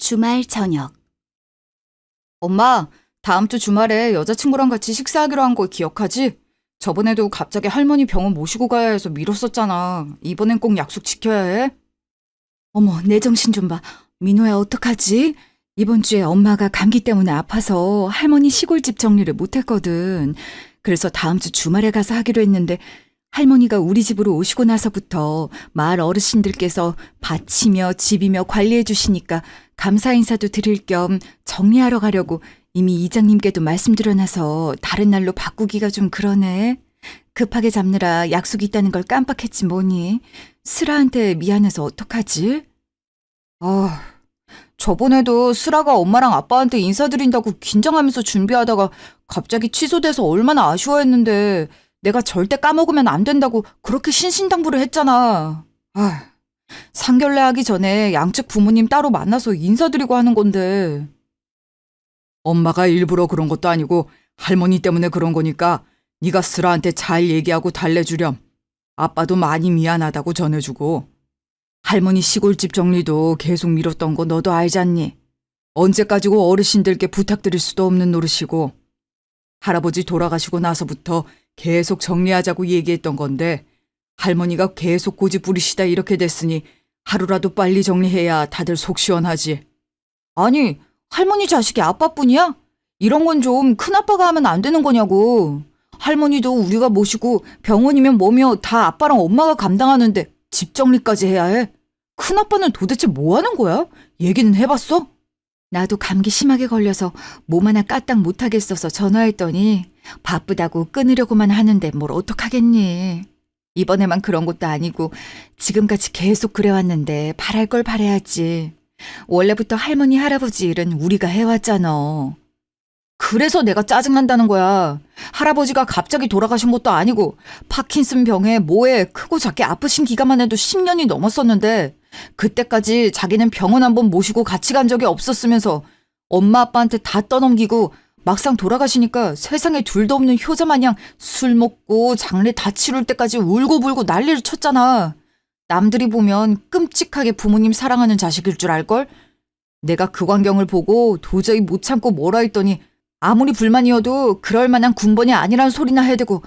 주말 저녁. 엄마, 다음 주 주말에 여자친구랑 같이 식사하기로 한 거 기억하지? 저번에도 갑자기 할머니 병원 모시고 가야 해서 미뤘었잖아. 이번엔 꼭 약속 지켜야 해. 어머, 내 정신 좀 봐. 민호야, 어떡하지? 이번 주에 엄마가 감기 때문에 아파서 할머니 시골집 정리를 못했거든. 그래서 다음 주 주말에 가서 하기로 했는데 할머니가 우리 집으로 오시고 나서부터 마을 어르신들께서 밭이며 집이며 관리해 주시니까 감사 인사도 드릴 겸 정리하러 가려고 이미 이장님께도 말씀드려놔서 다른 날로 바꾸기가 좀 그러네. 급하게 잡느라 약속이 있다는 걸 깜빡했지 뭐니. 슬아한테 미안해서 어떡하지? 저번에도 슬아가 엄마랑 아빠한테 인사드린다고 긴장하면서 준비하다가 갑자기 취소돼서 얼마나 아쉬워했는데 내가 절대 까먹으면 안 된다고 그렇게 신신당부를 했잖아. 상견례 하기 전에 양측 부모님 따로 만나서 인사드리고 하는 건데. 엄마가 일부러 그런 것도 아니고 할머니 때문에 그런 거니까 네가 슬아한테 잘 얘기하고 달래주렴. 아빠도 많이 미안하다고 전해주고. 할머니 시골집 정리도 계속 미뤘던 거 너도 알잖니. 언제까지고 어르신들께 부탁드릴 수도 없는 노릇이고. 할아버지 돌아가시고 나서부터 계속 정리하자고 얘기했던 건데 할머니가 계속 고집 부리시다 이렇게 됐으니 하루라도 빨리 정리해야 다들 속 시원하지. 아니, 할머니 자식이 아빠뿐이야? 이런 건 좀 큰아빠가 하면 안 되는 거냐고. 할머니도 우리가 모시고 병원이면 뭐며 다 아빠랑 엄마가 감당하는데 집 정리까지 해야 해? 큰아빠는 도대체 뭐 하는 거야? 얘기는 해봤어? 나도 감기 심하게 걸려서 몸 하나 까딱 못하겠어서 전화했더니 바쁘다고 끊으려고만 하는데 뭘 어떡하겠니. 이번에만 그런 것도 아니고 지금까지 계속 그래왔는데 바랄 걸 바라야지. 원래부터 할머니 할아버지 일은 우리가 해왔잖아. 그래서 내가 짜증난다는 거야. 할아버지가 갑자기 돌아가신 것도 아니고 파킨슨 병에 뭐에 크고 작게 아프신 기간만 해도 10년이 넘었었는데 그때까지 자기는 병원 한번 모시고 같이 간 적이 없었으면서 엄마 아빠한테 다 떠넘기고 막상 돌아가시니까 세상에 둘도 없는 효자 마냥 술 먹고 장례 다 치룰 때까지 울고불고 난리를 쳤잖아. 남들이 보면 끔찍하게 부모님 사랑하는 자식일 줄 알걸? 내가 그 광경을 보고 도저히 못 참고 뭐라 했더니 아무리 불만이어도 그럴 만한 군번이 아니란 소리나 해대고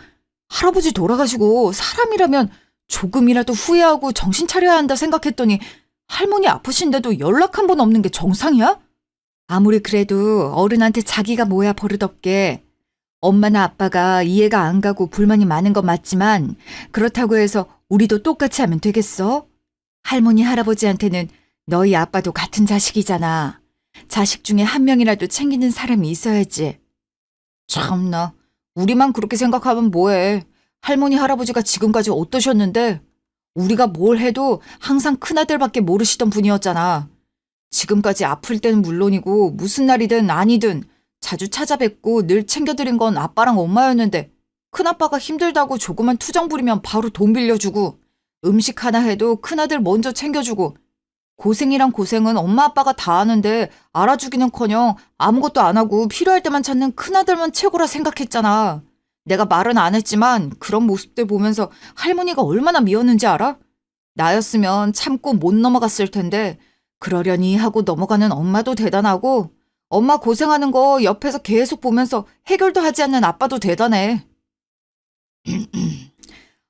할아버지 돌아가시고 사람이라면 조금이라도 후회하고 정신 차려야 한다 생각했더니 할머니 아프신데도 연락 한 번 없는 게 정상이야? 아무리 그래도 어른한테 자기가 뭐야 버릇없게. 엄마나 아빠가 이해가 안 가고 불만이 많은 건 맞지만 그렇다고 해서 우리도 똑같이 하면 되겠어? 할머니 할아버지한테는 너희 아빠도 같은 자식이잖아. 자식 중에 한 명이라도 챙기는 사람이 있어야지. 참나, 우리만 그렇게 생각하면 뭐해. 할머니 할아버지가 지금까지 어떠셨는데 우리가 뭘 해도 항상 큰아들밖에 모르시던 분이었잖아. 지금까지 아플 때는 물론이고 무슨 날이든 아니든 자주 찾아뵙고 늘 챙겨드린 건 아빠랑 엄마였는데 큰아빠가 힘들다고 조그만 투정 부리면 바로 돈 빌려주고 음식 하나 해도 큰아들 먼저 챙겨주고 고생이란 고생은 엄마 아빠가 다 하는데 알아주기는커녕 아무것도 안 하고 필요할 때만 찾는 큰아들만 최고라 생각했잖아. 내가 말은 안 했지만 그런 모습들 보면서 할머니가 얼마나 미웠는지 알아? 나였으면 참고 못 넘어갔을 텐데 그러려니 하고 넘어가는 엄마도 대단하고 엄마 고생하는 거 옆에서 계속 보면서 해결도 하지 않는 아빠도 대단해.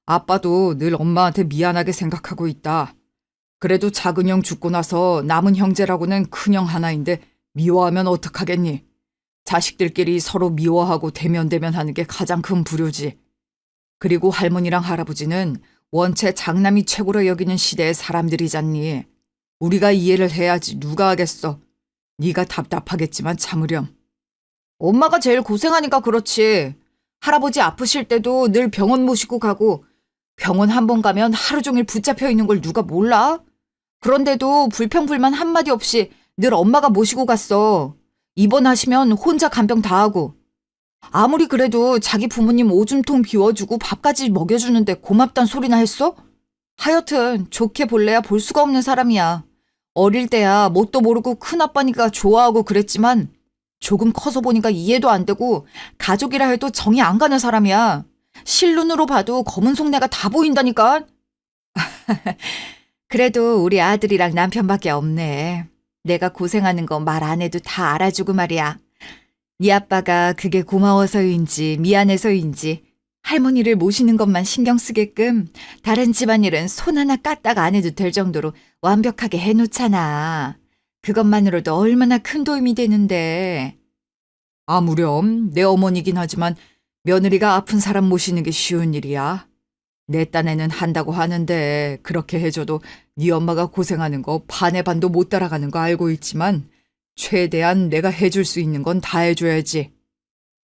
아빠도 늘 엄마한테 미안하게 생각하고 있다. 그래도 작은 형 죽고 나서 남은 형제라고는 큰형 하나인데 미워하면 어떡하겠니? 자식들끼리 서로 미워하고 대면대면하는 게 가장 큰 불효지. 그리고 할머니랑 할아버지는 원체 장남이 최고로 여기는 시대의 사람들이잖니. 우리가 이해를 해야지 누가 하겠어. 네가 답답하겠지만 참으렴. 엄마가 제일 고생하니까 그렇지. 할아버지 아프실 때도 늘 병원 모시고 가고 병원 한 번 가면 하루 종일 붙잡혀 있는 걸 누가 몰라? 그런데도 불평불만 한마디 없이 늘 엄마가 모시고 갔어. 입원하시면 혼자 간병 다 하고. 아무리 그래도 자기 부모님 오줌통 비워주고 밥까지 먹여주는데 고맙단 소리나 했어? 하여튼 좋게 볼래야 볼 수가 없는 사람이야. 어릴 때야 뭣도 모르고 큰아빠니까 좋아하고 그랬지만 조금 커서 보니까 이해도 안 되고 가족이라 해도 정이 안 가는 사람이야. 실눈으로 봐도 검은 속내가 다 보인다니까. 그래도 우리 아들이랑 남편밖에 없네. 내가 고생하는 거 말 안 해도 다 알아주고 말이야. 네 아빠가 그게 고마워서인지 미안해서인지 할머니를 모시는 것만 신경 쓰게끔 다른 집안일은 손 하나 까딱 안 해도 될 정도로 완벽하게 해놓잖아. 그것만으로도 얼마나 큰 도움이 되는데. 아무렴 내 어머니긴 하지만 며느리가 아픈 사람 모시는 게 쉬운 일이야. 내 딴에는 한다고 하는데 그렇게 해줘도 네 엄마가 고생하는 거 반의 반도 못 따라가는 거 알고 있지만 최대한 내가 해줄 수 있는 건 다 해줘야지.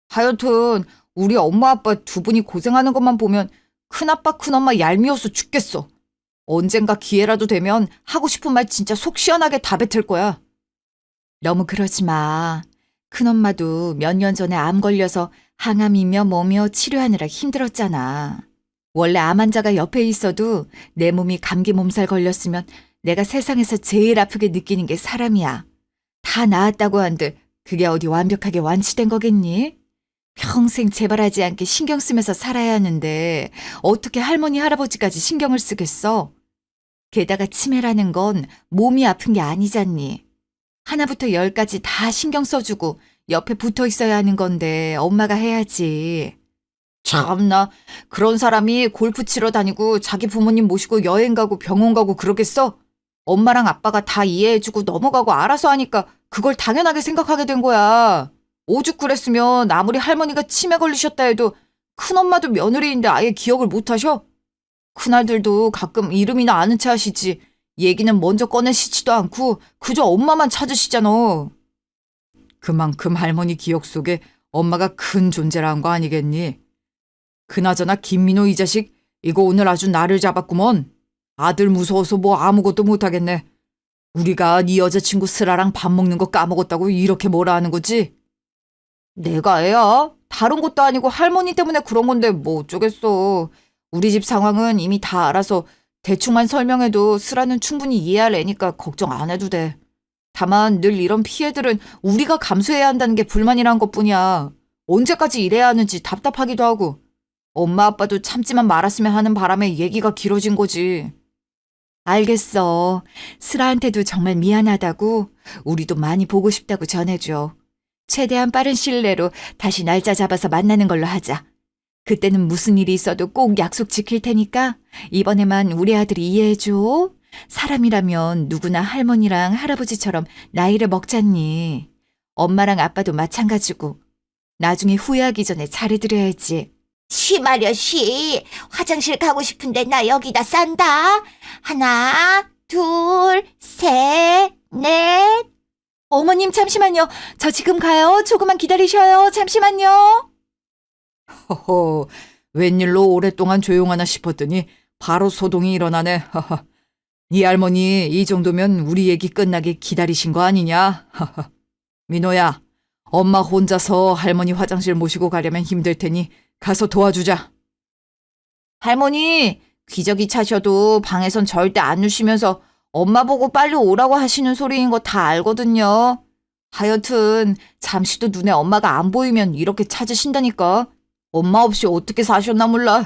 하여튼 우리 엄마 아빠 두 분이 고생하는 것만 보면 큰아빠 큰엄마 얄미워서 죽겠어. 언젠가 기회라도 되면 하고 싶은 말 진짜 속 시원하게 다 뱉을 거야. 너무 그러지 마. 큰엄마도 몇 년 전에 암 걸려서 항암이며 뭐며 치료하느라 힘들었잖아. 원래 암 환자가 옆에 있어도 내 몸이 감기 몸살 걸렸으면 내가 세상에서 제일 아프게 느끼는 게 사람이야. 다 나았다고 한들 그게 어디 완벽하게 완치된 거겠니? 평생 재발하지 않게 신경 쓰면서 살아야 하는데 어떻게 할머니 할아버지까지 신경을 쓰겠어? 게다가 치매라는 건 몸이 아픈 게 아니잖니. 하나부터 열까지 다 신경 써주고 옆에 붙어 있어야 하는 건데 엄마가 해야지. 참나 그런 사람이 골프 치러 다니고 자기 부모님 모시고 여행 가고 병원 가고 그러겠어? 엄마랑 아빠가 다 이해해주고 넘어가고 알아서 하니까 그걸 당연하게 생각하게 된 거야. 오죽 그랬으면 아무리 할머니가 치매 걸리셨다 해도 큰엄마도 며느리인데 아예 기억을 못 하셔? 큰아들도 가끔 이름이나 아는 체 하시지 얘기는 먼저 꺼내시지도 않고 그저 엄마만 찾으시잖아. 그만큼 할머니 기억 속에 엄마가 큰 존재라는 거 아니겠니? 그나저나 김민호 이 자식 이거 오늘 아주 나를 잡았구먼. 아들 무서워서 뭐 아무것도 못하겠네. 우리가 네 여자친구 슬아랑 밥 먹는 거 까먹었다고 이렇게 뭐라 하는 거지? 내가 애야? 다른 것도 아니고 할머니 때문에 그런 건데 뭐 어쩌겠어. 우리 집 상황은 이미 다 알아서 대충만 설명해도 슬아는 충분히 이해할 애니까 걱정 안 해도 돼. 다만 늘 이런 피해들은 우리가 감수해야 한다는 게 불만이란 것뿐이야. 언제까지 이래야 하는지 답답하기도 하고. 엄마 아빠도 참지만 말았으면 하는 바람에 얘기가 길어진 거지. 알겠어. 슬아한테도 정말 미안하다고 우리도 많이 보고 싶다고 전해줘. 최대한 빠른 시일 내로 다시 날짜 잡아서 만나는 걸로 하자. 그때는 무슨 일이 있어도 꼭 약속 지킬 테니까 이번에만 우리 아들이 이해해줘. 사람이라면 누구나 할머니랑 할아버지처럼 나이를 먹잖니. 엄마랑 아빠도 마찬가지고. 나중에 후회하기 전에 잘해드려야지. 쉬마려 쉬. 화장실 가고 싶은데 나 여기다 싼다. 하나, 둘, 셋, 넷. 어머님 잠시만요. 저 지금 가요. 조금만 기다리셔요. 잠시만요. 허허, 웬일로 오랫동안 조용하나 싶었더니 바로 소동이 일어나네. 하하. 네 할머니 이 정도면 우리 얘기 끝나게 기다리신 거 아니냐? 하하. 민호야, 엄마 혼자서 할머니 화장실 모시고 가려면 힘들 테니 가서 도와주자. 할머니, 기저귀 차셔도 방에선 절대 안 누시면서 엄마 보고 빨리 오라고 하시는 소리인 거 다 알거든요. 하여튼 잠시도 눈에 엄마가 안 보이면 이렇게 찾으신다니까. 엄마 없이 어떻게 사셨나 몰라.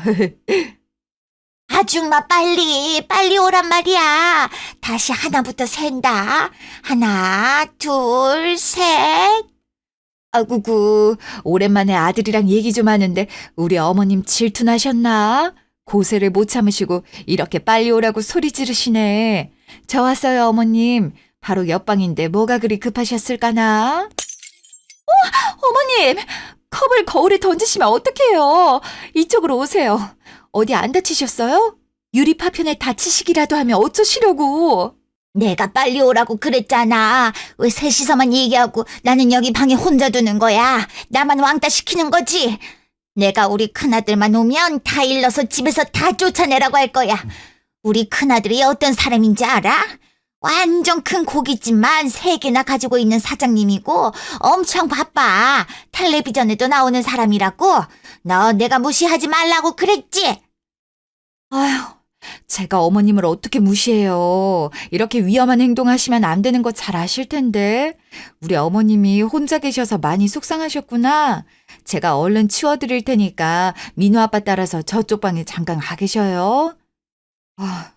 아줌마 빨리 오란 말이야. 다시 하나부터 센다. 하나, 둘, 셋. 아구구, 오랜만에 아들이랑 얘기 좀 하는데 우리 어머님 질투나셨나? 고세를 못 참으시고 이렇게 빨리 오라고 소리 지르시네. 저 왔어요, 어머님. 바로 옆방인데 뭐가 그리 급하셨을까나? 어머님! 컵을 거울에 던지시면 어떡해요? 이쪽으로 오세요. 어디 안 다치셨어요? 유리 파편에 다치시기라도 하면 어쩌시려고? 내가 빨리 오라고 그랬잖아. 왜 셋이서만 얘기하고 나는 여기 방에 혼자 두는 거야. 나만 왕따 시키는 거지. 내가 우리 큰아들만 오면 다 일러서 집에서 다 쫓아내라고 할 거야. 우리 큰아들이 어떤 사람인지 알아? 완전 큰 고깃집만 3개나 가지고 있는 사장님이고 엄청 바빠. 텔레비전에도 나오는 사람이라고. 너 내가 무시하지 말라고 그랬지? 아휴, 제가 어머님을 어떻게 무시해요. 이렇게 위험한 행동하시면 안 되는 거 잘 아실 텐데. 우리 어머님이 혼자 계셔서 많이 속상하셨구나. 제가 얼른 치워드릴 테니까 민호 아빠 따라서 저쪽 방에 잠깐 가 계셔요. 아,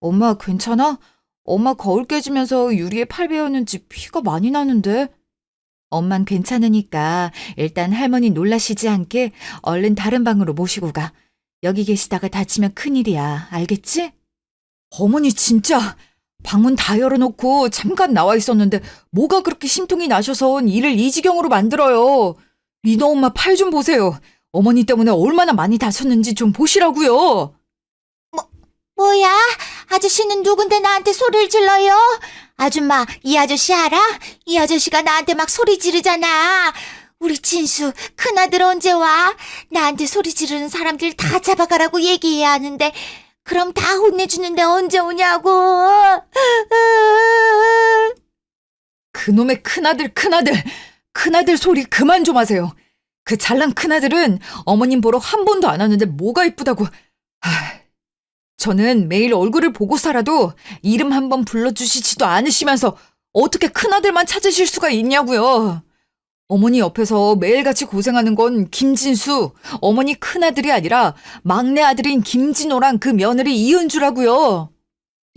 엄마 괜찮아? 엄마 거울 깨지면서 유리에 팔 베었는지 피가 많이 나는데. 엄만 괜찮으니까 일단 할머니 놀라시지 않게 얼른 다른 방으로 모시고 가. 여기 계시다가 다치면 큰일이야. 알겠지? 어머니 진짜 방문 다 열어놓고 잠깐 나와 있었는데 뭐가 그렇게 심통이 나셔선 일을 이 지경으로 만들어요. 민호 엄마 팔 좀 보세요. 어머니 때문에 얼마나 많이 다쳤는지 좀 보시라고요. 뭐야? 아저씨는 누군데 나한테 소리를 질러요? 아줌마, 이 아저씨 알아? 이 아저씨가 나한테 막 소리 지르잖아. 우리 진수, 큰아들 언제 와? 나한테 소리 지르는 사람들 다 잡아가라고 얘기해야 하는데, 그럼 다 혼내주는데 언제 오냐고. 그놈의 큰아들 소리 그만 좀 하세요. 그 잘난 큰아들은 어머님 보러 한 번도 안 왔는데 뭐가 이쁘다고. 저는 매일 얼굴을 보고 살아도 이름 한 번 불러주시지도 않으시면서 어떻게 큰아들만 찾으실 수가 있냐고요. 어머니 옆에서 매일같이 고생하는 건 김진수, 어머니 큰아들이 아니라 막내 아들인 김진호랑 그 며느리 이은주라고요.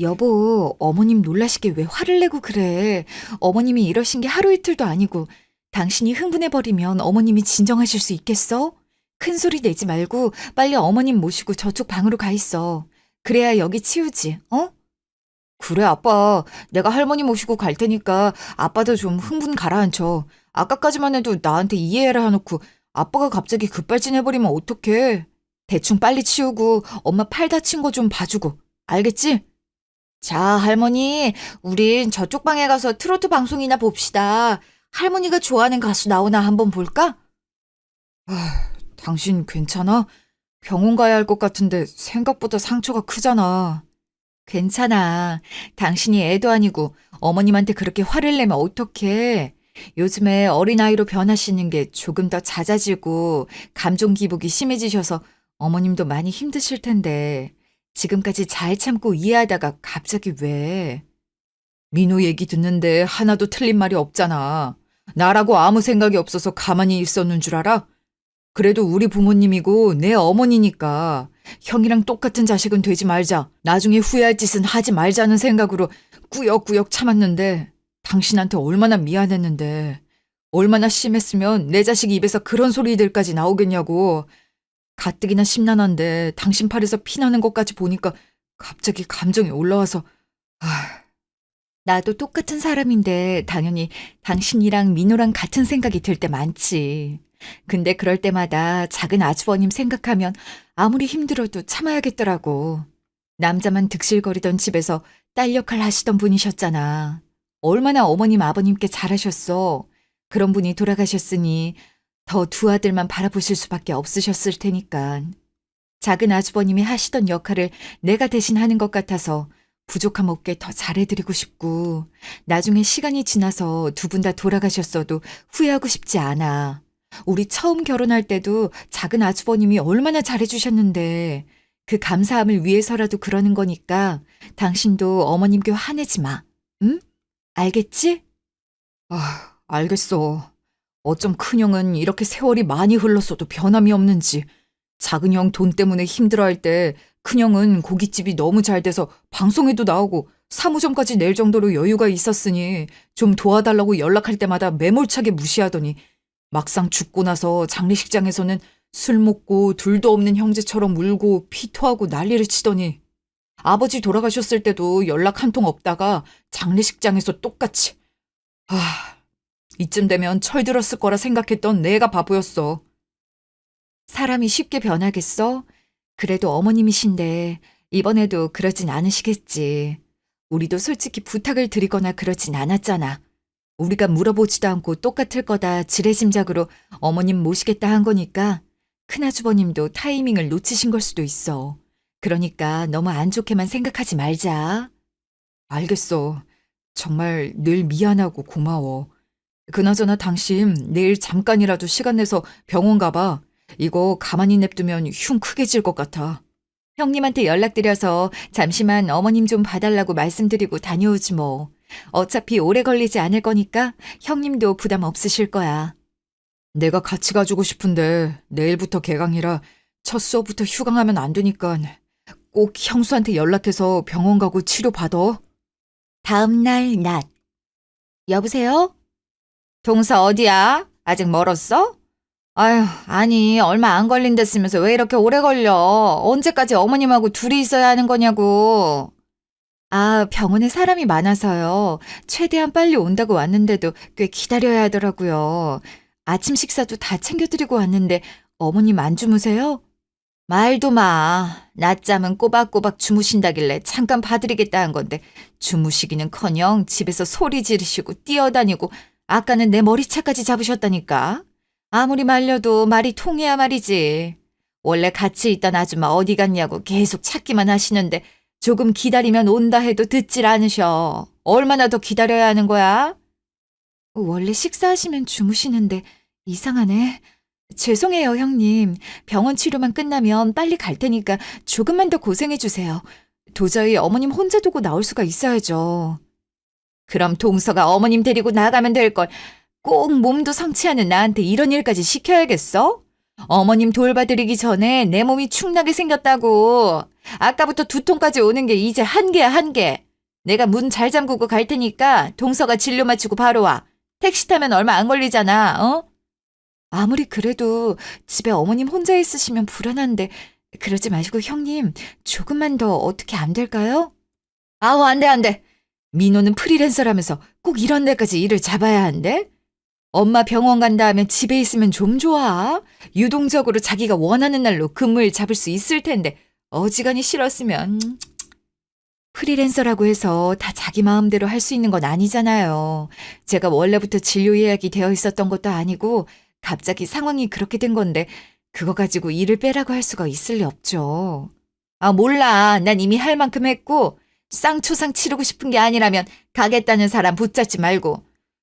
여보, 어머님 놀라시게 왜 화를 내고 그래. 어머님이 이러신 게 하루 이틀도 아니고 당신이 흥분해버리면 어머님이 진정하실 수 있겠어? 큰 소리 내지 말고 빨리 어머님 모시고 저쪽 방으로 가 있어. 그래야 여기 치우지, 어? 그래, 아빠. 내가 할머니 모시고 갈 테니까 아빠도 좀 흥분 가라앉혀. 아까까지만 해도 나한테 이해해라 해놓고 아빠가 갑자기 급발진해버리면 어떡해. 대충 빨리 치우고 엄마 팔 다친 거 좀 봐주고. 알겠지? 자, 할머니, 우린 저쪽 방에 가서 트로트 방송이나 봅시다. 할머니가 좋아하는 가수 나오나 한번 볼까? 당신 괜찮아? 병원 가야 할 것 같은데 생각보다 상처가 크잖아. 괜찮아. 당신이 애도 아니고 어머님한테 그렇게 화를 내면 어떡해. 요즘에 어린아이로 변하시는 게 조금 더 잦아지고 감정 기복이 심해지셔서 어머님도 많이 힘드실 텐데 지금까지 잘 참고 이해하다가 갑자기 왜? 민호 얘기 듣는데 하나도 틀린 말이 없잖아. 나라고 아무 생각이 없어서 가만히 있었는 줄 알아? 그래도 우리 부모님이고 내 어머니니까 형이랑 똑같은 자식은 되지 말자. 나중에 후회할 짓은 하지 말자는 생각으로 꾸역꾸역 참았는데 당신한테 얼마나 미안했는데 얼마나 심했으면 내 자식 입에서 그런 소리들까지 나오겠냐고. 가뜩이나 심란한데 당신 팔에서 피나는 것까지 보니까 갑자기 감정이 올라와서 나도 똑같은 사람인데 당연히 당신이랑 민호랑 같은 생각이 들 때 많지. 근데 그럴 때마다 작은 아주버님 생각하면 아무리 힘들어도 참아야겠더라고. 남자만 득실거리던 집에서 딸 역할 하시던 분이셨잖아. 얼마나 어머님 아버님께 잘하셨어. 그런 분이 돌아가셨으니 더 두 아들만 바라보실 수밖에 없으셨을 테니까. 작은 아주버님이 하시던 역할을 내가 대신 하는 것 같아서 부족함 없게 더 잘해드리고 싶고 나중에 시간이 지나서 두 분 다 돌아가셨어도 후회하고 싶지 않아. 우리 처음 결혼할 때도 작은 아주버님이 얼마나 잘해주셨는데 그 감사함을 위해서라도 그러는 거니까 당신도 어머님께 화내지 마. 응? 알겠지? 알겠어. 어쩜 큰형은 이렇게 세월이 많이 흘렀어도 변함이 없는지. 작은 형 돈 때문에 힘들어할 때 큰형은 고깃집이 너무 잘 돼서 방송에도 나오고 사무점까지 낼 정도로 여유가 있었으니 좀 도와달라고 연락할 때마다 매몰차게 무시하더니 막상 죽고 나서 장례식장에서는 술 먹고 둘도 없는 형제처럼 울고 피토하고 난리를 치더니 아버지 돌아가셨을 때도 연락 한 통 없다가 장례식장에서 똑같이. 이쯤 되면 철들었을 거라 생각했던 내가 바보였어. 사람이 쉽게 변하겠어? 그래도 어머님이신데 이번에도 그러진 않으시겠지. 우리도 솔직히 부탁을 드리거나 그러진 않았잖아. 우리가 물어보지도 않고 똑같을 거다 지레짐작으로 어머님 모시겠다 한 거니까 큰아주버님도 타이밍을 놓치신 걸 수도 있어. 그러니까 너무 안 좋게만 생각하지 말자. 알겠어. 정말 늘 미안하고 고마워. 그나저나 당신 내일 잠깐이라도 시간 내서 병원 가봐. 이거 가만히 냅두면 흉 크게 질 것 같아. 형님한테 연락드려서 잠시만 어머님 좀 봐달라고 말씀드리고 다녀오지 뭐. 어차피 오래 걸리지 않을 거니까 형님도 부담 없으실 거야. 내가 같이 가주고 싶은데 내일부터 개강이라 첫 수업부터 휴강하면 안 되니까 꼭 형수한테 연락해서 병원 가고 치료 받아. 다음 날 낮. 여보세요? 동서 어디야? 아직 멀었어? 아휴, 아니, 얼마 안 걸린댔으면서 왜 이렇게 오래 걸려? 언제까지 어머님하고 둘이 있어야 하는 거냐고. 아, 병원에 사람이 많아서요. 최대한 빨리 온다고 왔는데도 꽤 기다려야 하더라고요. 아침 식사도 다 챙겨드리고 왔는데 어머님 안 주무세요? 말도 마. 낮잠은 꼬박꼬박 주무신다길래 잠깐 봐드리겠다 한 건데 주무시기는커녕 집에서 소리 지르시고 뛰어다니고 아까는 내 머리채까지 잡으셨다니까. 아무리 말려도 말이 통해야 말이지. 원래 같이 있던 아줌마 어디 갔냐고 계속 찾기만 하시는데 조금 기다리면 온다 해도 듣질 않으셔. 얼마나 더 기다려야 하는 거야? 원래 식사하시면 주무시는데 이상하네. 죄송해요, 형님. 병원 치료만 끝나면 빨리 갈 테니까 조금만 더 고생해 주세요. 도저히 어머님 혼자 두고 나올 수가 있어야죠. 그럼 동서가 어머님 데리고 나가면 될 걸. 꼭 몸도 성취하는 나한테 이런 일까지 시켜야겠어? 어머님 돌봐드리기 전에 내 몸이 축나게 생겼다고. 아까부터 두통까지 오는 게 이제 한계야, 한계. 내가 문 잘 잠그고 갈 테니까 동서가 진료 마치고 바로 와. 택시 타면 얼마 안 걸리잖아, 어? 아무리 그래도 집에 어머님 혼자 있으시면 불안한데 그러지 마시고 형님 조금만 더 어떻게 안 될까요? 아우 안 돼, 안 돼. 민호는 프리랜서라면서 꼭 이런 데까지 일을 잡아야 한대? 엄마 병원 간다 하면 집에 있으면 좀 좋아. 유동적으로 자기가 원하는 날로 근무일 잡을 수 있을 텐데 어지간히 싫었으면. 프리랜서라고 해서 다 자기 마음대로 할 수 있는 건 아니잖아요. 제가 원래부터 진료 예약이 되어 있었던 것도 아니고 갑자기 상황이 그렇게 된 건데 그거 가지고 일을 빼라고 할 수가 있을 리 없죠. 아 몰라. 난 이미 할 만큼 했고 쌍초상 치르고 싶은 게 아니라면 가겠다는 사람 붙잡지 말고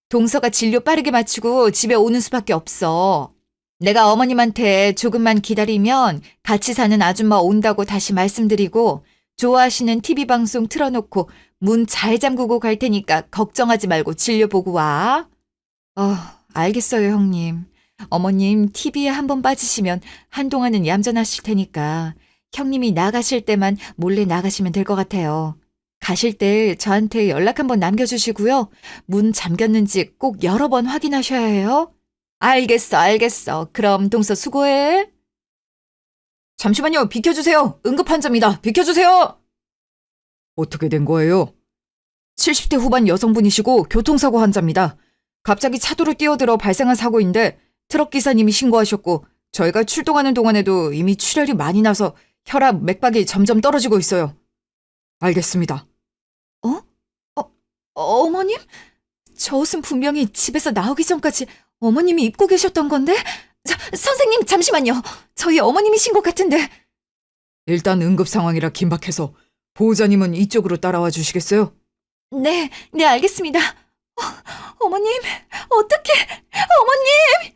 동서가 진료 빠르게 마치고 집에 오는 수밖에 없어. 내가 어머님한테 조금만 기다리면 같이 사는 아줌마 온다고 다시 말씀드리고 좋아하시는 TV 방송 틀어놓고 문 잘 잠그고 갈 테니까 걱정하지 말고 진료 보고 와. 알겠어요, 형님. 어머님 TV에 한번 빠지시면 한동안은 얌전하실 테니까 형님이 나가실 때만 몰래 나가시면 될 것 같아요. 가실 때 저한테 연락 한번 남겨주시고요. 문 잠겼는지 꼭 여러 번 확인하셔야 해요. 알겠어, 알겠어. 그럼 동서 수고해. 잠시만요. 비켜주세요. 응급환자입니다. 비켜주세요. 어떻게 된 거예요? 70대 후반 여성분이시고 교통사고 환자입니다. 갑자기 차도로 뛰어들어 발생한 사고인데 트럭 기사님이 신고하셨고 저희가 출동하는 동안에도 이미 출혈이 많이 나서 혈압, 맥박이 점점 떨어지고 있어요. 알겠습니다. 어머님? 저 옷은 분명히 집에서 나오기 전까지 어머님이 입고 계셨던 건데? 선생님 잠시만요. 저희 어머님이신 것 같은데. 일단 응급 상황이라 긴박해서 보호자님은 이쪽으로 따라와 주시겠어요? 네, 네 알겠습니다. 어머님, 어떡해. 어머님!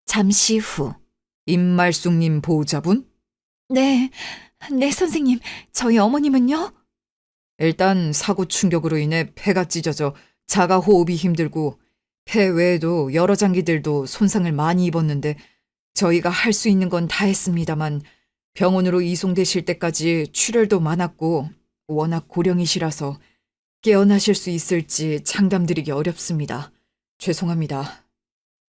잠시 후. 임말숙님 보호자분? 네, 네 선생님. 저희 어머님은요? 일단 사고 충격으로 인해 폐가 찢어져 자가 호흡이 힘들고 폐 외에도 여러 장기들도 손상을 많이 입었는데 저희가 할 수 있는 건 다 했습니다만 병원으로 이송되실 때까지 출혈도 많았고 워낙 고령이시라서 깨어나실 수 있을지 장담드리기 어렵습니다. 죄송합니다.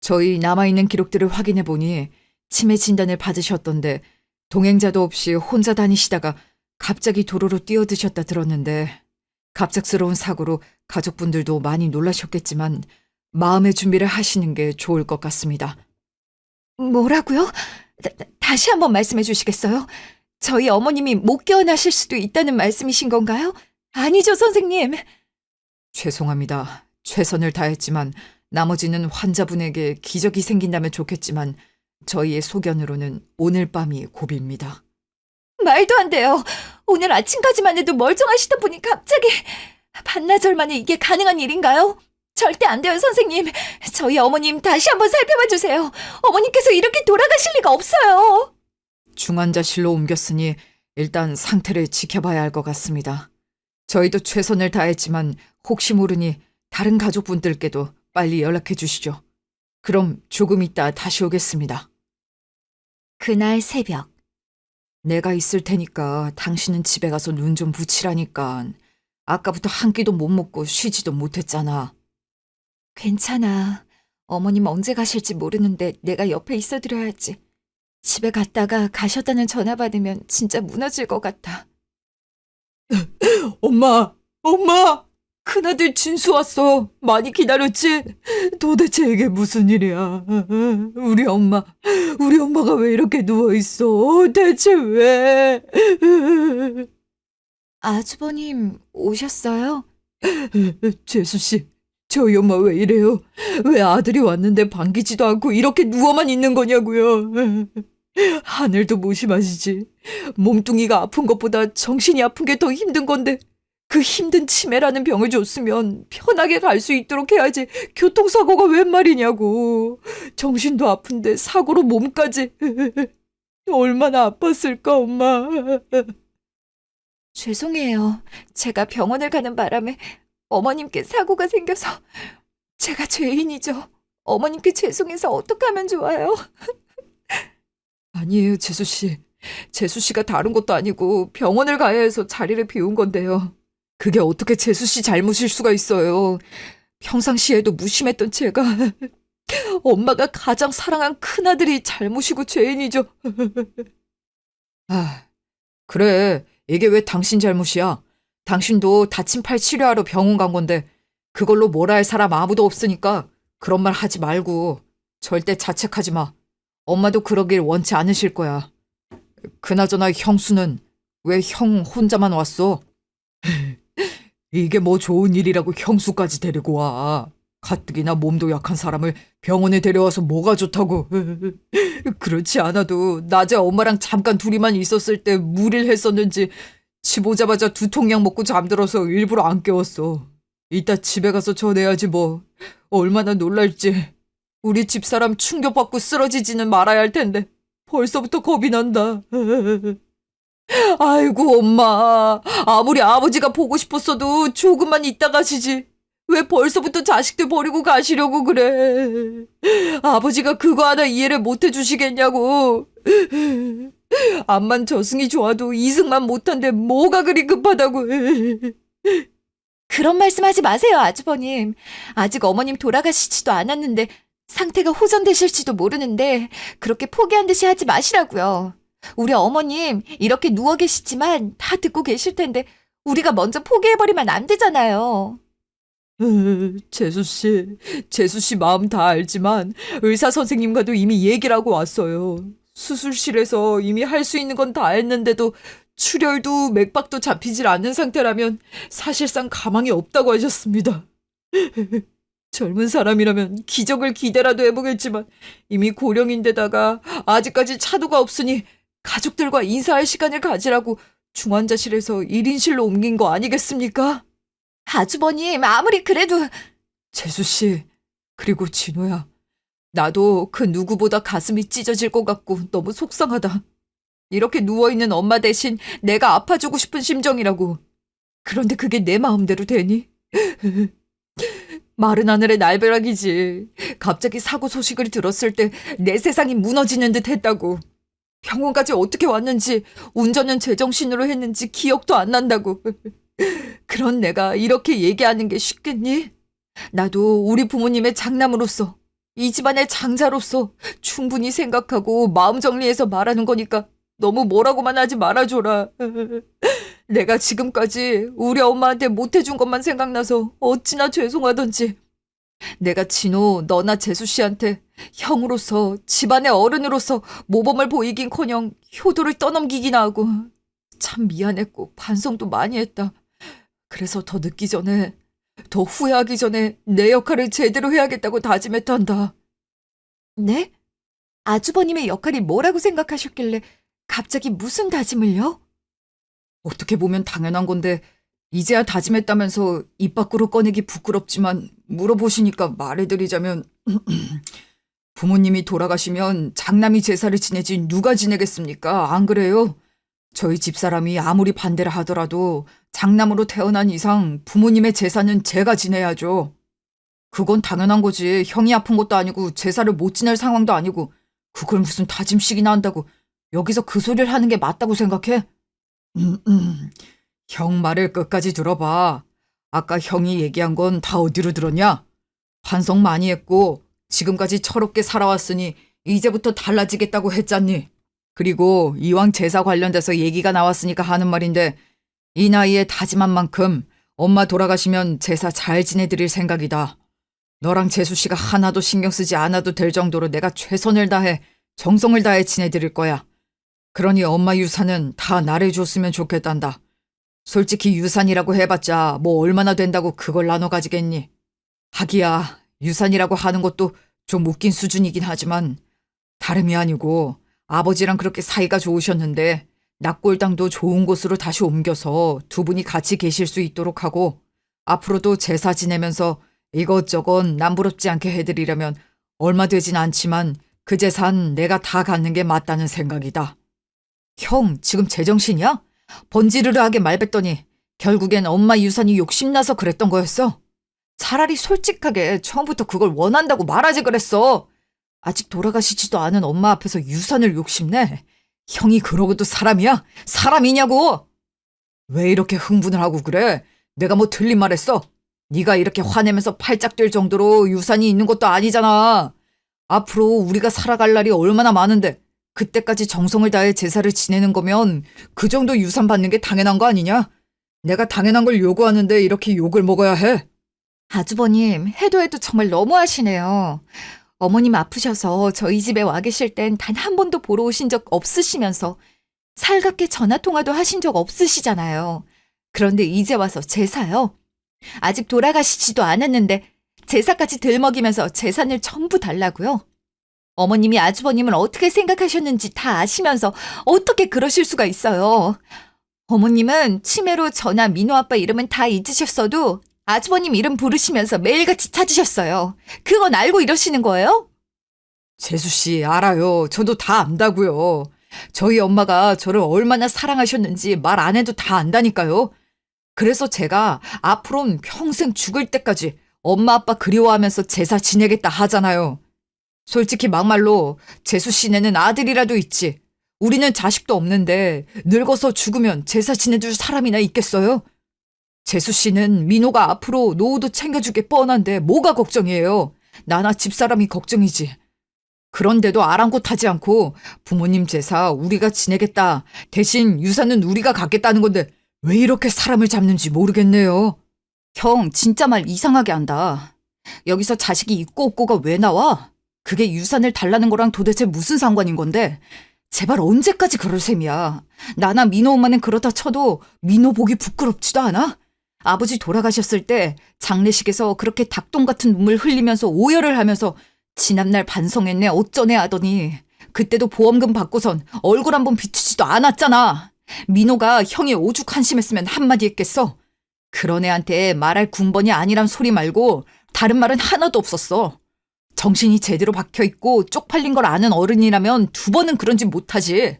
저희 남아있는 기록들을 확인해 보니 치매 진단을 받으셨던데 동행자도 없이 혼자 다니시다가 갑자기 도로로 뛰어드셨다 들었는데 갑작스러운 사고로 가족분들도 많이 놀라셨겠지만 마음의 준비를 하시는 게 좋을 것 같습니다. 뭐라고요? 다시 한번 말씀해 주시겠어요? 저희 어머님이 못 깨어나실 수도 있다는 말씀이신 건가요? 아니죠, 선생님. 죄송합니다. 최선을 다했지만 나머지는 환자분에게 기적이 생긴다면 좋겠지만 저희의 소견으로는 오늘 밤이 고비입니다. 말도 안 돼요. 오늘 아침까지만 해도 멀쩡하시던 분이 갑자기 반나절 만에 이게 가능한 일인가요? 절대 안 돼요, 선생님. 저희 어머님 다시 한번 살펴봐 주세요. 어머님께서 이렇게 돌아가실 리가 없어요. 중환자실로 옮겼으니 일단 상태를 지켜봐야 할 것 같습니다. 저희도 최선을 다했지만 혹시 모르니 다른 가족분들께도 빨리 연락해 주시죠. 그럼 조금 있다 다시 오겠습니다. 그날 새벽. 내가 있을 테니까 당신은 집에 가서 눈 좀 붙이라니까. 아까부터 한 끼도 못 먹고 쉬지도 못했잖아. 괜찮아. 어머님 언제 가실지 모르는데 내가 옆에 있어드려야지. 집에 갔다가 가셨다는 전화 받으면 진짜 무너질 것 같아. 엄마! 큰아들 진수 왔어. 많이 기다렸지? 도대체 이게 무슨 일이야? 우리 엄마가 왜 이렇게 누워있어? 대체 왜? 아주버님 오셨어요? 재수씨, 저희 엄마 왜 이래요? 왜 아들이 왔는데 반기지도 않고 이렇게 누워만 있는 거냐고요? 하늘도 무심하시지. 몸뚱이가 아픈 것보다 정신이 아픈 게 더 힘든 건데 그 힘든 치매라는 병을 줬으면 편하게 갈 수 있도록 해야지. 교통사고가 웬 말이냐고. 정신도 아픈데 사고로 몸까지. 얼마나 아팠을까, 엄마. 죄송해요. 제가 병원을 가는 바람에 어머님께 사고가 생겨서 제가 죄인이죠. 어머님께 죄송해서 어떡하면 좋아요? 아니에요, 재수씨. 재수씨가 다른 것도 아니고 병원을 가야 해서 자리를 비운 건데요. 그게 어떻게 재수씨 잘못일 수가 있어요. 평상시에도 무심했던 제가 엄마가 가장 사랑한 큰아들이 잘못이고 죄인이죠. 아, 그래. 이게 왜 당신 잘못이야? 당신도 다친 팔 치료하러 병원 간 건데 그걸로 뭐라 할 사람 아무도 없으니까 그런 말 하지 말고 절대 자책하지 마. 엄마도 그러길 원치 않으실 거야. 그나저나 형수는 왜 형 혼자만 왔어? 이게 뭐 좋은 일이라고 형수까지 데리고 와. 가뜩이나 몸도 약한 사람을 병원에 데려와서 뭐가 좋다고. 그렇지 않아도 낮에 엄마랑 잠깐 둘이만 있었을 때 무리를 했었는지 집 오자마자 두통약 먹고 잠들어서 일부러 안 깨웠어. 이따 집에 가서 전해야지 뭐. 얼마나 놀랄지. 우리 집사람 충격받고 쓰러지지는 말아야 할 텐데 벌써부터 겁이 난다. 아이고 엄마, 아무리 아버지가 보고 싶었어도 조금만 있다 가시지. 왜 벌써부터 자식들 버리고 가시려고 그래. 아버지가 그거 하나 이해를 못 해주시겠냐고. 암만 저승이 좋아도 이승만 못한데 뭐가 그리 급하다고. 그런 말씀하지 마세요, 아주버님. 아직 어머님 돌아가시지도 않았는데 상태가 호전되실지도 모르는데 그렇게 포기한 듯이 하지 마시라고요. 우리 어머님 이렇게 누워 계시지만 다 듣고 계실 텐데 우리가 먼저 포기해버리면 안 되잖아요. 재수씨 마음 다 알지만 의사 선생님과도 이미 얘기를 하고 왔어요. 수술실에서 이미 할 수 있는 건 다 했는데도 출혈도 맥박도 잡히질 않는 상태라면 사실상 가망이 없다고 하셨습니다. 젊은 사람이라면 기적을 기대라도 해보겠지만 이미 고령인데다가 아직까지 차도가 없으니 가족들과 인사할 시간을 가지라고 중환자실에서 1인실로 옮긴 거 아니겠습니까? 아주버님 아무리 그래도 재수씨, 그리고 진호야. 나도 그 누구보다 가슴이 찢어질 것 같고 너무 속상하다. 이렇게 누워있는 엄마 대신 내가 아파주고 싶은 심정이라고. 그런데 그게 내 마음대로 되니? 마른 하늘의 날벼락이지. 갑자기 사고 소식을 들었을 때 내 세상이 무너지는 듯 했다고. 병원까지 어떻게 왔는지, 운전은 제정신으로 했는지 기억도 안 난다고. 그런 내가 이렇게 얘기하는 게 쉽겠니? 나도 우리 부모님의 장남으로서, 이 집안의 장자로서 충분히 생각하고 마음 정리해서 말하는 거니까 너무 뭐라고만 하지 말아줘라. 내가 지금까지 우리 엄마한테 못해준 것만 생각나서 어찌나 죄송하던지. 내가 진호, 너나 재수 씨한테 형으로서, 집안의 어른으로서 모범을 보이긴커녕 효도를 떠넘기기나 하고 참 미안했고 반성도 많이 했다. 그래서 더 늦기 전에, 더 후회하기 전에 내 역할을 제대로 해야겠다고 다짐했단다. 네? 아주버님의 역할이 뭐라고 생각하셨길래 갑자기 무슨 다짐을요? 어떻게 보면 당연한 건데 이제야 다짐했다면서 입 밖으로 꺼내기 부끄럽지만 물어보시니까 말해드리자면 부모님이 돌아가시면 장남이 제사를 지내지 누가 지내겠습니까? 안 그래요? 저희 집사람이 아무리 반대를 하더라도 장남으로 태어난 이상 부모님의 제사는 제가 지내야죠. 그건 당연한 거지. 형이 아픈 것도 아니고 제사를 못 지낼 상황도 아니고 그걸 무슨 다짐식이나 한다고 여기서 그 소리를 하는 게 맞다고 생각해? 형 말을 끝까지 들어봐. 아까 형이 얘기한 건 다 어디로 들었냐? 반성 많이 했고 지금까지 철없게 살아왔으니 이제부터 달라지겠다고 했잖니. 그리고 이왕 제사 관련돼서 얘기가 나왔으니까 하는 말인데 이 나이에 다짐한 만큼 엄마 돌아가시면 제사 잘 지내드릴 생각이다. 너랑 재수 씨가 하나도 신경 쓰지 않아도 될 정도로 내가 최선을 다해 정성을 다해 지내드릴 거야. 그러니 엄마 유산은 다 나를 줬으면 좋겠단다. 솔직히 유산이라고 해봤자 뭐 얼마나 된다고 그걸 나눠 가지겠니? 하기야 유산이라고 하는 것도 좀 웃긴 수준이긴 하지만 다름이 아니고 아버지랑 그렇게 사이가 좋으셨는데 낙골당도 좋은 곳으로 다시 옮겨서 두 분이 같이 계실 수 있도록 하고 앞으로도 제사 지내면서 이것저것 남부럽지 않게 해드리려면 얼마 되진 않지만 그 재산 내가 다 갖는 게 맞다는 생각이다. 형, 지금 제정신이야? 번지르르하게 말뱉더니 결국엔 엄마 유산이 욕심나서 그랬던 거였어? 차라리 솔직하게 처음부터 그걸 원한다고 말하지 그랬어. 아직 돌아가시지도 않은 엄마 앞에서 유산을 욕심내? 형이 그러고도 사람이야? 사람이냐고! 왜 이렇게 흥분을 하고 그래? 내가 뭐 틀린 말 했어? 네가 이렇게 화내면서 팔짝 뛸 정도로 유산이 있는 것도 아니잖아. 앞으로 우리가 살아갈 날이 얼마나 많은데 그때까지 정성을 다해 제사를 지내는 거면 그 정도 유산 받는 게 당연한 거 아니냐? 내가 당연한 걸 요구하는데 이렇게 욕을 먹어야 해? 아주버님, 해도 해도 정말 너무하시네요. 어머님 아프셔서 저희 집에 와 계실 땐 단 한 번도 보러 오신 적 없으시면서 살갑게 전화통화도 하신 적 없으시잖아요. 그런데 이제 와서 제사요? 아직 돌아가시지도 않았는데 제사까지 들먹이면서 재산을 전부 달라고요? 어머님이 아주버님을 어떻게 생각하셨는지 다 아시면서 어떻게 그러실 수가 있어요? 어머님은 치매로 저나 민호 아빠 이름은 다 잊으셨어도 아주버님 이름 부르시면서 매일같이 찾으셨어요. 그건 알고 이러시는 거예요? 재수 씨, 알아요. 저도 다 안다고요. 저희 엄마가 저를 얼마나 사랑하셨는지 말 안 해도 다 안다니까요. 그래서 제가 앞으로는 평생 죽을 때까지 엄마 아빠 그리워하면서 제사 지내겠다 하잖아요. 솔직히 막말로 재수 씨네는 아들이라도 있지. 우리는 자식도 없는데 늙어서 죽으면 제사 지내줄 사람이나 있겠어요? 재수 씨는 민호가 앞으로 노후도 챙겨주게 뻔한데 뭐가 걱정이에요? 나나 집사람이 걱정이지. 그런데도 아랑곳하지 않고 부모님 제사 우리가 지내겠다. 대신 유산은 우리가 갖겠다는 건데 왜 이렇게 사람을 잡는지 모르겠네요. 형, 진짜 말 이상하게 한다. 여기서 자식이 있고 없고가 왜 나와? 그게 유산을 달라는 거랑 도대체 무슨 상관인 건데? 제발 언제까지 그럴 셈이야. 나나 민호 엄마는 그렇다 쳐도 민호 보기 부끄럽지도 않아? 아버지 돌아가셨을 때 장례식에서 그렇게 닭똥 같은 눈물 흘리면서 오열을 하면서 지난날 반성했네 어쩌네 하더니 그때도 보험금 받고선 얼굴 한번 비추지도 않았잖아. 민호가 형이 오죽 한심했으면 한마디 했겠어. 그런 애한테 말할 군번이 아니란 소리 말고 다른 말은 하나도 없었어. 정신이 제대로 박혀있고 쪽팔린 걸 아는 어른이라면 두 번은 그런 짓 못하지.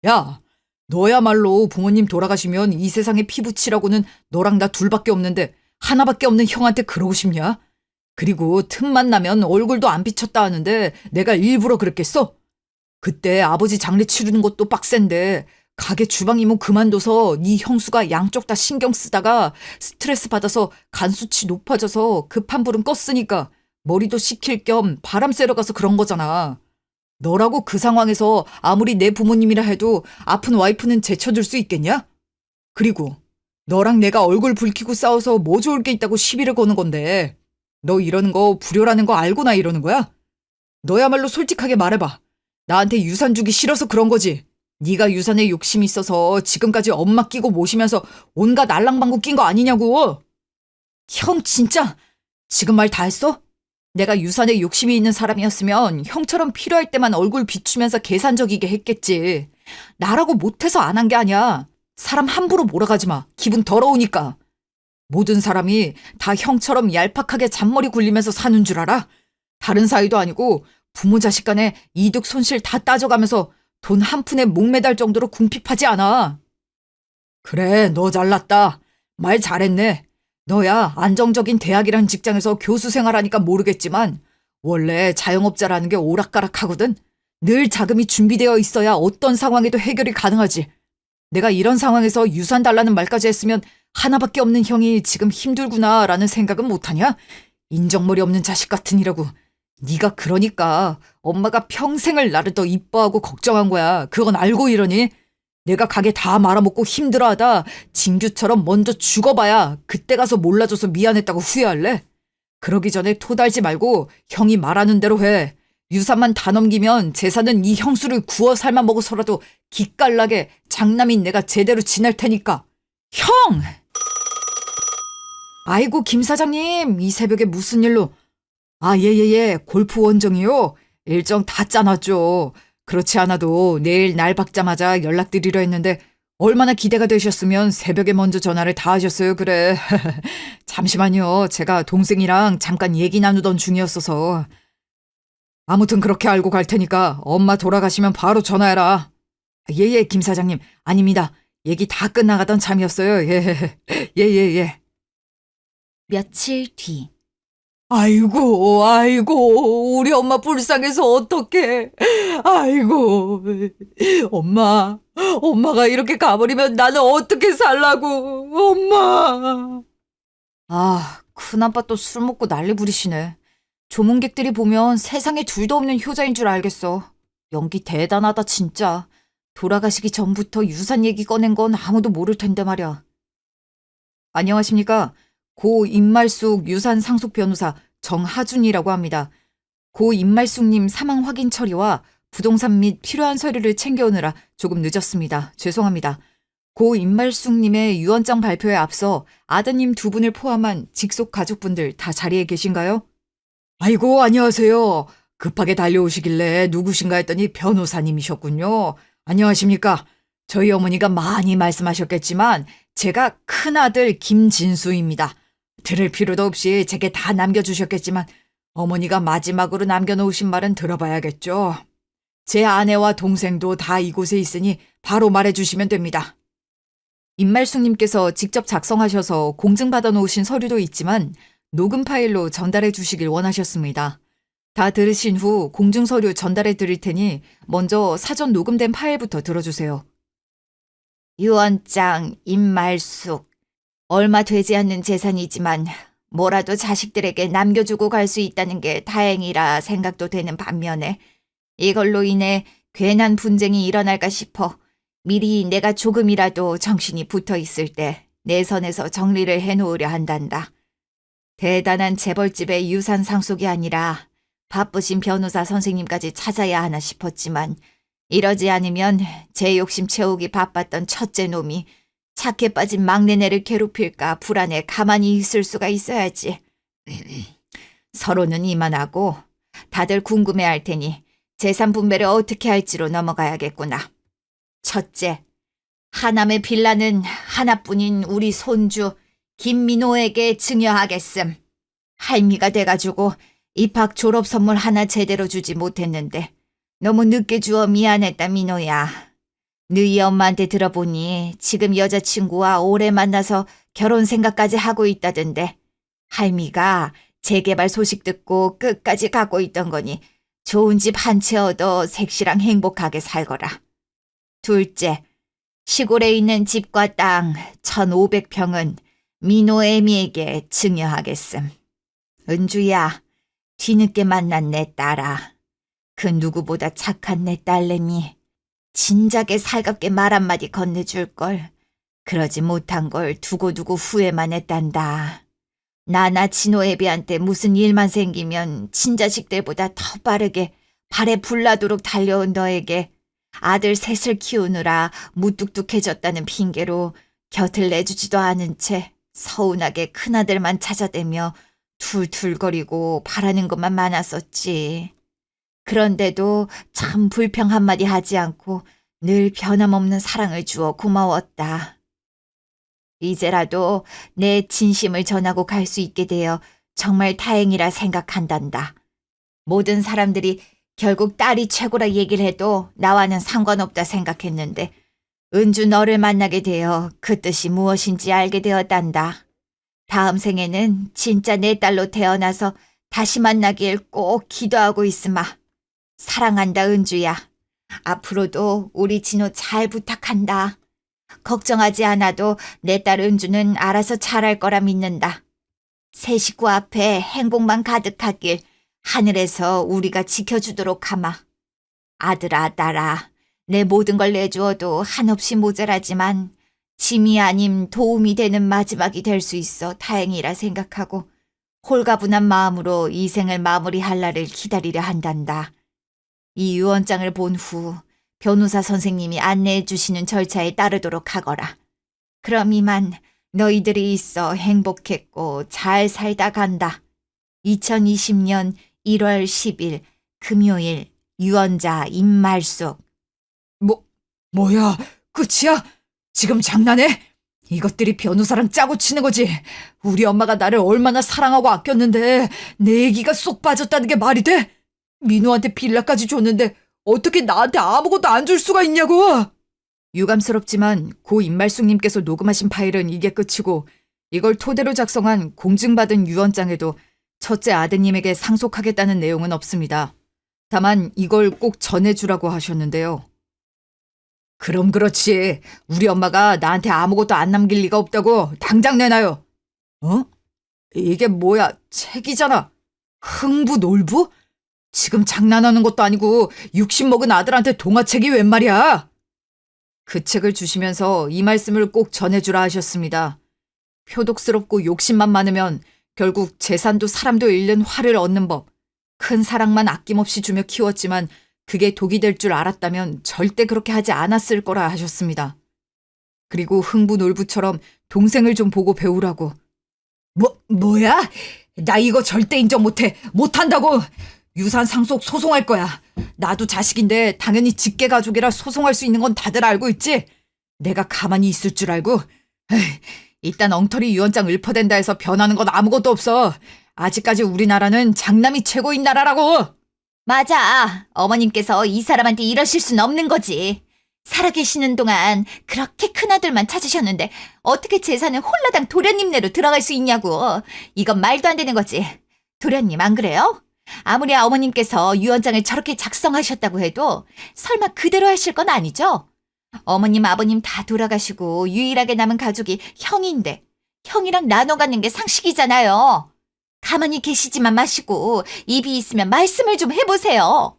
야, 너야말로 부모님 돌아가시면 이 세상에 피부치라고는 너랑 나 둘밖에 없는데 하나밖에 없는 형한테 그러고 싶냐? 그리고 틈만 나면 얼굴도 안 비쳤다 하는데 내가 일부러 그랬겠어? 그때 아버지 장례 치르는 것도 빡센데 가게 주방 이모 그만둬서 네 형수가 양쪽 다 신경 쓰다가 스트레스 받아서 간 수치 높아져서 급한 불은 껐으니까 머리도 식힐 겸 바람 쐬러 가서 그런 거잖아. 너라고 그 상황에서 아무리 내 부모님이라 해도 아픈 와이프는 제쳐줄 수 있겠냐? 그리고 너랑 내가 얼굴 붉히고 싸워서 뭐 좋을 게 있다고 시비를 거는 건데 너 이러는 거 불효라는 거 알고나 이러는 거야? 너야말로 솔직하게 말해봐. 나한테 유산 주기 싫어서 그런 거지. 네가 유산에 욕심이 있어서 지금까지 엄마 끼고 모시면서 온갖 알랑방구 낀 거 아니냐고. 형 진짜 지금 말 다 했어? 내가 유산에 욕심이 있는 사람이었으면 형처럼 필요할 때만 얼굴 비추면서 계산적이게 했겠지. 나라고 못해서 안 한 게 아니야. 사람 함부로 몰아가지 마. 기분 더러우니까. 모든 사람이 다 형처럼 얄팍하게 잔머리 굴리면서 사는 줄 알아? 다른 사이도 아니고 부모 자식 간에 이득 손실 다 따져가면서 돈 한 푼에 목매달 정도로 궁핍하지 않아. 그래, 너 잘났다. 말 잘했네. 너야 안정적인 대학이란 직장에서 교수 생활하니까 모르겠지만 원래 자영업자라는 게 오락가락하거든. 늘 자금이 준비되어 있어야 어떤 상황에도 해결이 가능하지. 내가 이런 상황에서 유산 달라는 말까지 했으면 하나밖에 없는 형이 지금 힘들구나라는 생각은 못하냐? 인정머리 없는 자식 같으니라고. 네가 그러니까 엄마가 평생을 나를 더 이뻐하고 걱정한 거야. 그건 알고 이러니? 내가 가게 다 말아먹고 힘들어하다 진규처럼 먼저 죽어봐야 그때 가서 몰라줘서 미안했다고 후회할래? 그러기 전에 토달지 말고 형이 말하는 대로 해. 유산만 다 넘기면 재산은 이 형수를 구워 삶아 먹어서라도 기깔나게 장남인 내가 제대로 지낼 테니까. 형! 아이고 김 사장님, 이 새벽에 무슨 일로? 아, 예. 골프 원정이요? 일정 다 짜놨죠. 그렇지 않아도 내일 날 박자마자 연락드리려 했는데 얼마나 기대가 되셨으면 새벽에 먼저 전화를 다 하셨어요. 그래. 잠시만요. 제가 동생이랑 잠깐 얘기 나누던 중이었어서. 아무튼 그렇게 알고 갈 테니까 엄마 돌아가시면 바로 전화해라. 예, 김 사장님. 아닙니다. 얘기 다 끝나가던 참이었어요. 예. 며칠 뒤. 아이고, 우리 엄마 불쌍해서 어떡해. 아이고, 엄마가 이렇게 가버리면 나는 어떻게 살라고, 엄마. 아, 큰아빠 또 술 먹고 난리 부리시네. 조문객들이 보면 세상에 둘도 없는 효자인 줄 알겠어. 연기 대단하다 진짜. 돌아가시기 전부터 유산 얘기 꺼낸 건 아무도 모를 텐데 말이야. 안녕하십니까. 고 임말숙 유산 상속 변호사 정하준이라고 합니다. 고 임말숙님 사망 확인 처리와 부동산 및 필요한 서류를 챙겨오느라 조금 늦었습니다. 죄송합니다. 고 임말숙님의 유언장 발표에 앞서 아드님 두 분을 포함한 직속 가족분들 다 자리에 계신가요? 아이고, 안녕하세요. 급하게 달려오시길래 누구신가 했더니 변호사님이셨군요. 안녕하십니까. 저희 어머니가 많이 말씀하셨겠지만 제가 큰아들 김진수입니다. 들을 필요도 없이 제게 다 남겨주셨겠지만 어머니가 마지막으로 남겨놓으신 말은 들어봐야겠죠. 제 아내와 동생도 다 이곳에 있으니 바로 말해주시면 됩니다. 임말숙님께서 직접 작성하셔서 공증받아 놓으신 서류도 있지만 녹음 파일로 전달해 주시길 원하셨습니다. 다 들으신 후 공증 서류 전달해 드릴 테니 먼저 사전 녹음된 파일부터 들어주세요. 유언장 임말숙. 얼마 되지 않는 재산이지만 뭐라도 자식들에게 남겨주고 갈 수 있다는 게 다행이라 생각도 되는 반면에 이걸로 인해 괜한 분쟁이 일어날까 싶어 미리 내가 조금이라도 정신이 붙어 있을 때 내 선에서 정리를 해놓으려 한단다. 대단한 재벌집의 유산 상속이 아니라 바쁘신 변호사 선생님까지 찾아야 하나 싶었지만 이러지 않으면 제 욕심 채우기 바빴던 첫째 놈이 착해 빠진 막내네를 괴롭힐까 불안해 가만히 있을 수가 있어야지. 서로는 이만하고 다들 궁금해할 테니 재산 분배를 어떻게 할지로 넘어가야겠구나. 첫째, 하남의 빌라는 하나뿐인 우리 손주 김민호에게 증여하겠음. 할미가 돼가지고 입학 졸업 선물 하나 제대로 주지 못했는데 너무 늦게 주어 미안했다 민호야. 너희 엄마한테 들어보니 지금 여자친구와 오래 만나서 결혼 생각까지 하고 있다던데 할미가 재개발 소식 듣고 끝까지 갖고 있던 거니 좋은 집 한 채 얻어 색시랑 행복하게 살거라. 둘째, 시골에 있는 집과 땅 1,500평은 민호 애미에게 증여하겠음. 은주야, 뒤늦게 만난 내 딸아. 그 누구보다 착한 내 딸내미. 진작에 살갑게 말 한마디 건네줄걸. 그러지 못한 걸 두고두고 후회만 했단다. 나나 진호 애비한테 무슨 일만 생기면 친자식들보다 더 빠르게 발에 불나도록 달려온 너에게 아들 셋을 키우느라 무뚝뚝해졌다는 핑계로 곁을 내주지도 않은 채 서운하게 큰아들만 찾아대며 툴툴거리고 바라는 것만 많았었지. 그런데도 참 불평 한마디 하지 않고 늘 변함없는 사랑을 주어 고마웠다. 이제라도 내 진심을 전하고 갈 수 있게 되어 정말 다행이라 생각한단다. 모든 사람들이 결국 딸이 최고라 얘기를 해도 나와는 상관없다 생각했는데 은주 너를 만나게 되어 그 뜻이 무엇인지 알게 되었단다. 다음 생에는 진짜 내 딸로 태어나서 다시 만나길 꼭 기도하고 있으마. 사랑한다 은주야. 앞으로도 우리 진호 잘 부탁한다. 걱정하지 않아도 내 딸 은주는 알아서 잘할 거라 믿는다. 세 식구 앞에 행복만 가득하길 하늘에서 우리가 지켜주도록 하마. 아들아, 딸아, 내 모든 걸 내주어도 한없이 모자라지만 짐이 아님 도움이 되는 마지막이 될 수 있어 다행이라 생각하고 홀가분한 마음으로 이 생을 마무리할 날을 기다리려 한단다. 이 유언장을 본 후 변호사 선생님이 안내해 주시는 절차에 따르도록 하거라. 그럼 이만 너희들이 있어 행복했고 잘 살다 간다. 2020년 1월 10일 금요일 유언자 임말숙. 뭐야, 끝이야? 지금 장난해? 이것들이 변호사랑 짜고 치는 거지. 우리 엄마가 나를 얼마나 사랑하고 아꼈는데 내 얘기가 쏙 빠졌다는 게 말이 돼? 민호한테 빌라까지 줬는데 어떻게 나한테 아무것도 안 줄 수가 있냐고! 유감스럽지만 고 임말숙님께서 녹음하신 파일은 이게 끝이고 이걸 토대로 작성한 공증받은 유언장에도 첫째 아드님에게 상속하겠다는 내용은 없습니다. 다만 이걸 꼭 전해주라고 하셨는데요. 그럼 그렇지. 우리 엄마가 나한테 아무것도 안 남길 리가 없다고 당장 내놔요. 어? 이게 뭐야? 책이잖아. 흥부놀부? 지금 장난하는 것도 아니고 60 먹은 아들한테 동화책이 웬 말이야? 그 책을 주시면서 이 말씀을 꼭 전해주라 하셨습니다. 표독스럽고 욕심만 많으면 결국 재산도 사람도 잃는 화를 얻는 법. 큰 사랑만 아낌없이 주며 키웠지만 그게 독이 될 줄 알았다면 절대 그렇게 하지 않았을 거라 하셨습니다. 그리고 흥부놀부처럼 동생을 좀 보고 배우라고. 뭐야? 나 이거 절대 인정 못해. 못한다고. 유산 상속 소송할 거야. 나도 자식인데 당연히 직계 가족이라 소송할 수 있는 건 다들 알고 있지? 내가 가만히 있을 줄 알고. 에이, 일단 엉터리 유언장 읊어댄다 해서 변하는 건 아무것도 없어. 아직까지 우리나라는 장남이 최고인 나라라고. 맞아. 어머님께서 이 사람한테 이러실 순 없는 거지. 살아계시는 동안 그렇게 큰아들만 찾으셨는데 어떻게 재산은 홀라당 도련님네로 들어갈 수 있냐고. 이건 말도 안 되는 거지. 도련님 안 그래요? 아무리 어머님께서 유언장을 저렇게 작성하셨다고 해도 설마 그대로 하실 건 아니죠? 어머님, 아버님 다 돌아가시고 유일하게 남은 가족이 형인데 형이랑 나눠 갖는 게 상식이잖아요. 가만히 계시지만 마시고 입이 있으면 말씀을 좀 해보세요.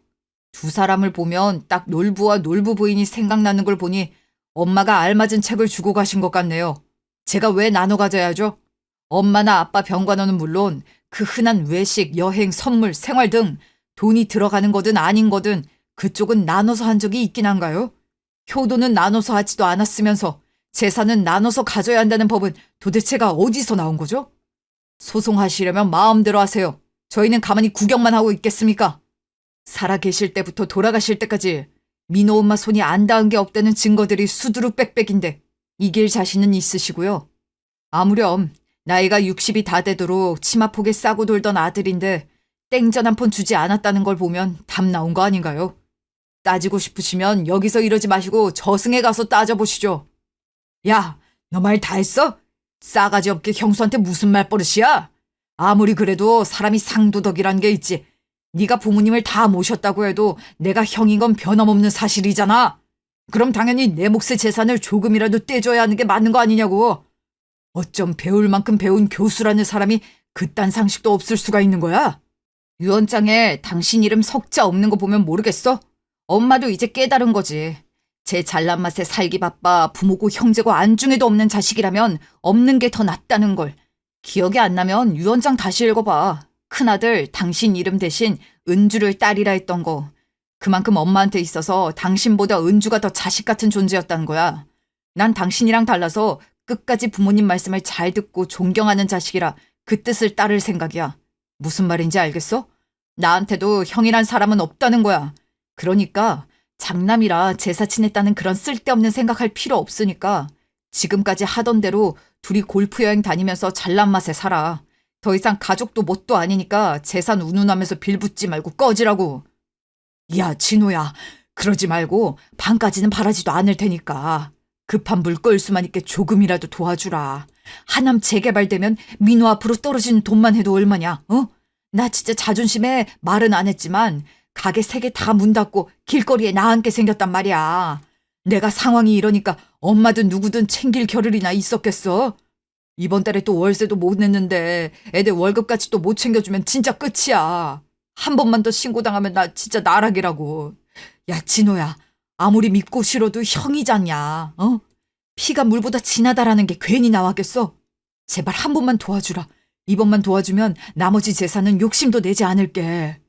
두 사람을 보면 딱 놀부와 놀부 부인이 생각나는 걸 보니 엄마가 알맞은 책을 주고 가신 것 같네요. 제가 왜 나눠 가져야죠? 엄마나 아빠 병관호는 물론 그 흔한 외식, 여행, 선물, 생활 등 돈이 들어가는 거든 아닌 거든 그쪽은 나눠서 한 적이 있긴 한가요? 효도는 나눠서 하지도 않았으면서 재산은 나눠서 가져야 한다는 법은 도대체가 어디서 나온 거죠? 소송하시려면 마음대로 하세요. 저희는 가만히 구경만 하고 있겠습니까? 살아계실 때부터 돌아가실 때까지 민호 엄마 손이 안 닿은 게 없다는 증거들이 수두룩 빽빽인데 이길 자신은 있으시고요. 아무렴 나이가 60이 다 되도록 치마폭에 싸고 돌던 아들인데 땡전 한 푼 주지 않았다는 걸 보면 답 나온 거 아닌가요? 따지고 싶으시면 여기서 이러지 마시고 저승에 가서 따져보시죠. 야, 너 말 다 했어? 싸가지 없게 형수한테 무슨 말버릇이야? 아무리 그래도 사람이 상도덕이란 게 있지. 네가 부모님을 다 모셨다고 해도 내가 형인 건 변함없는 사실이잖아. 그럼 당연히 내 몫의 재산을 조금이라도 떼줘야 하는 게 맞는 거 아니냐고. 어쩜 배울 만큼 배운 교수라는 사람이 그딴 상식도 없을 수가 있는 거야? 유언장에 당신 이름 석자 없는 거 보면 모르겠어? 엄마도 이제 깨달은 거지. 제 잘난 맛에 살기 바빠 부모고 형제고 안중에도 없는 자식이라면 없는 게 더 낫다는 걸. 기억이 안 나면 유언장 다시 읽어봐. 큰아들 당신 이름 대신 은주를 딸이라 했던 거. 그만큼 엄마한테 있어서 당신보다 은주가 더 자식 같은 존재였다는 거야. 난 당신이랑 달라서 끝까지 부모님 말씀을 잘 듣고 존경하는 자식이라 그 뜻을 따를 생각이야. 무슨 말인지 알겠어? 나한테도 형이란 사람은 없다는 거야. 그러니까 장남이라 제사 지냈다는 그런 쓸데없는 생각할 필요 없으니까 지금까지 하던 대로 둘이 골프 여행 다니면서 잘난 맛에 살아. 더 이상 가족도 뭣도 아니니까 재산 운운하면서 빌붙지 말고 꺼지라고. 야, 진호야. 그러지 말고 반까지는 바라지도 않을 테니까. 급한 불 끌 수만 있게 조금이라도 도와주라. 하남 재개발되면 민호 앞으로 떨어지는 돈만 해도 얼마냐? 어? 나 진짜 자존심에 말은 안 했지만 가게 3개 다 문 닫고 길거리에 나앉게 생겼단 말이야. 내가 상황이 이러니까 엄마든 누구든 챙길 겨를이나 있었겠어? 이번 달에 또 월세도 못 냈는데 애들 월급까지 또 못 챙겨주면 진짜 끝이야. 한 번만 더 신고당하면 나 진짜 나락이라고. 야, 진호야. 아무리 믿고 싫어도 형이잖냐. 어? 피가 물보다 진하다라는 게 괜히 나왔겠어? 제발 한 번만 도와주라. 이번만 도와주면 나머지 재산은 욕심도 내지 않을게.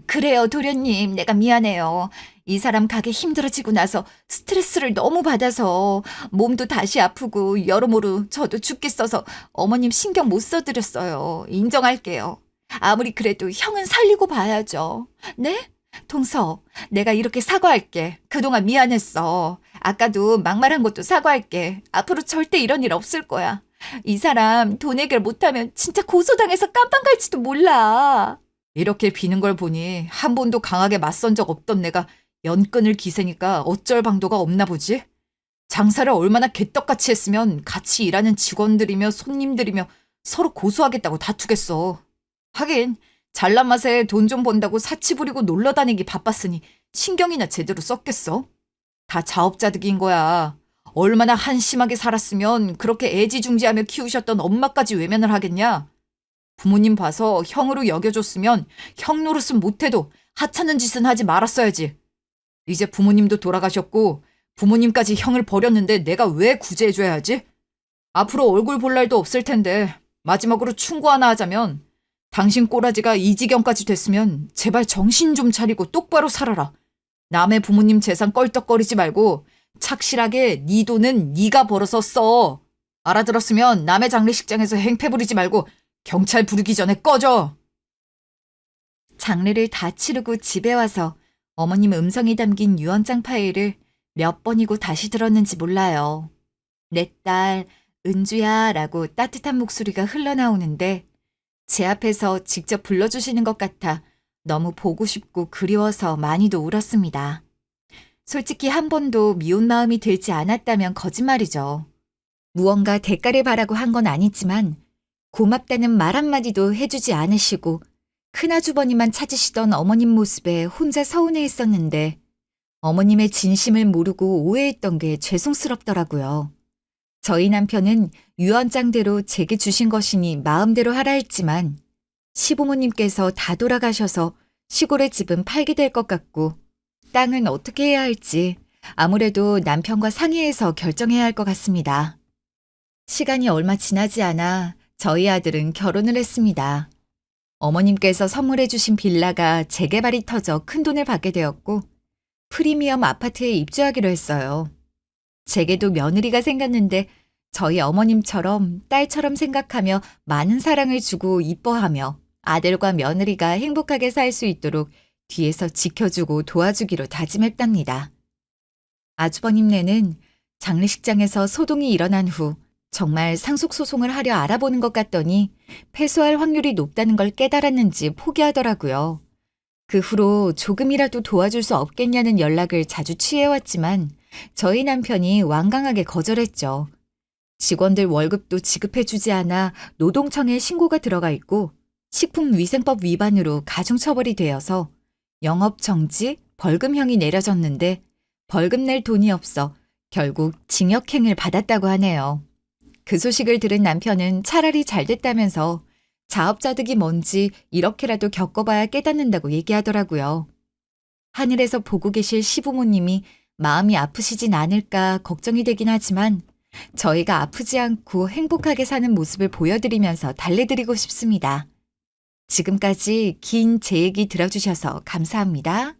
그래요, 도련님. 내가 미안해요. 이 사람 가게 힘들어지고 나서 스트레스를 너무 받아서 몸도 다시 아프고 여러모로 저도 죽겠어서 어머님 신경 못 써드렸어요. 인정할게요. 아무리 그래도 형은 살리고 봐야죠. 네? 동서, 내가 이렇게 사과할게. 그동안 미안했어. 아까도 막말한 것도 사과할게. 앞으로 절대 이런 일 없을 거야. 이 사람 돈 해결 못하면 진짜 고소당해서 깜빵 갈지도 몰라. 이렇게 비는 걸 보니 한 번도 강하게 맞선 적 없던 내가 연끈을 기세니까 어쩔 방도가 없나 보지? 장사를 얼마나 개떡같이 했으면 같이 일하는 직원들이며 손님들이며 서로 고소하겠다고 다투겠어. 하긴 잘난 맛에 돈 좀 번다고 사치 부리고 놀러 다니기 바빴으니 신경이나 제대로 썼겠어? 다 자업자득인 거야. 얼마나 한심하게 살았으면 그렇게 애지중지하며 키우셨던 엄마까지 외면을 하겠냐? 부모님 봐서 형으로 여겨줬으면 형 노릇은 못해도 하찮은 짓은 하지 말았어야지. 이제 부모님도 돌아가셨고 부모님까지 형을 버렸는데 내가 왜 구제해줘야 하지? 앞으로 얼굴 볼 날도 없을 텐데 마지막으로 충고 하나 하자면 당신 꼬라지가 이 지경까지 됐으면 제발 정신 좀 차리고 똑바로 살아라. 남의 부모님 재산 껄떡거리지 말고 착실하게 네 돈은 네가 벌어서 써. 알아들었으면 남의 장례식장에서 행패 부리지 말고 경찰 부르기 전에 꺼져. 장례를 다 치르고 집에 와서 어머님 음성이 담긴 유언장 파일을 몇 번이고 다시 들었는지 몰라요. 내 딸 은주야 라고 따뜻한 목소리가 흘러나오는데 제 앞에서 직접 불러주시는 것 같아 너무 보고 싶고 그리워서 많이도 울었습니다. 솔직히 한 번도 미운 마음이 들지 않았다면 거짓말이죠. 무언가 대가를 바라고 한 건 아니지만 고맙다는 말 한마디도 해주지 않으시고 큰아주버니만 찾으시던 어머님 모습에 혼자 서운해했었는데 어머님의 진심을 모르고 오해했던 게 죄송스럽더라고요. 저희 남편은 유언장대로 제게 주신 것이니 마음대로 하라 했지만 시부모님께서 다 돌아가셔서 시골의 집은 팔게 될 것 같고 땅은 어떻게 해야 할지 아무래도 남편과 상의해서 결정해야 할 것 같습니다. 시간이 얼마 지나지 않아 저희 아들은 결혼을 했습니다. 어머님께서 선물해 주신 빌라가 재개발이 터져 큰돈을 받게 되었고 프리미엄 아파트에 입주하기로 했어요. 제게도 며느리가 생겼는데 저희 어머님처럼 딸처럼 생각하며 많은 사랑을 주고 이뻐하며 아들과 며느리가 행복하게 살 수 있도록 뒤에서 지켜주고 도와주기로 다짐했답니다. 아주버님네는 장례식장에서 소동이 일어난 후 정말 상속소송을 하려 알아보는 것 같더니 패소할 확률이 높다는 걸 깨달았는지 포기하더라고요. 그 후로 조금이라도 도와줄 수 없겠냐는 연락을 자주 취해왔지만 저희 남편이 완강하게 거절했죠. 직원들 월급도 지급해주지 않아 노동청에 신고가 들어가 있고 식품위생법 위반으로 가중처벌이 되어서 영업정지, 벌금형이 내려졌는데 벌금 낼 돈이 없어 결국 징역행을 받았다고 하네요. 그 소식을 들은 남편은 차라리 잘 됐다면서 자업자득이 뭔지 이렇게라도 겪어봐야 깨닫는다고 얘기하더라고요. 하늘에서 보고 계실 시부모님이 마음이 아프시진 않을까 걱정이 되긴 하지만 저희가 아프지 않고 행복하게 사는 모습을 보여드리면서 달래드리고 싶습니다. 지금까지 긴 제 얘기 들어주셔서 감사합니다.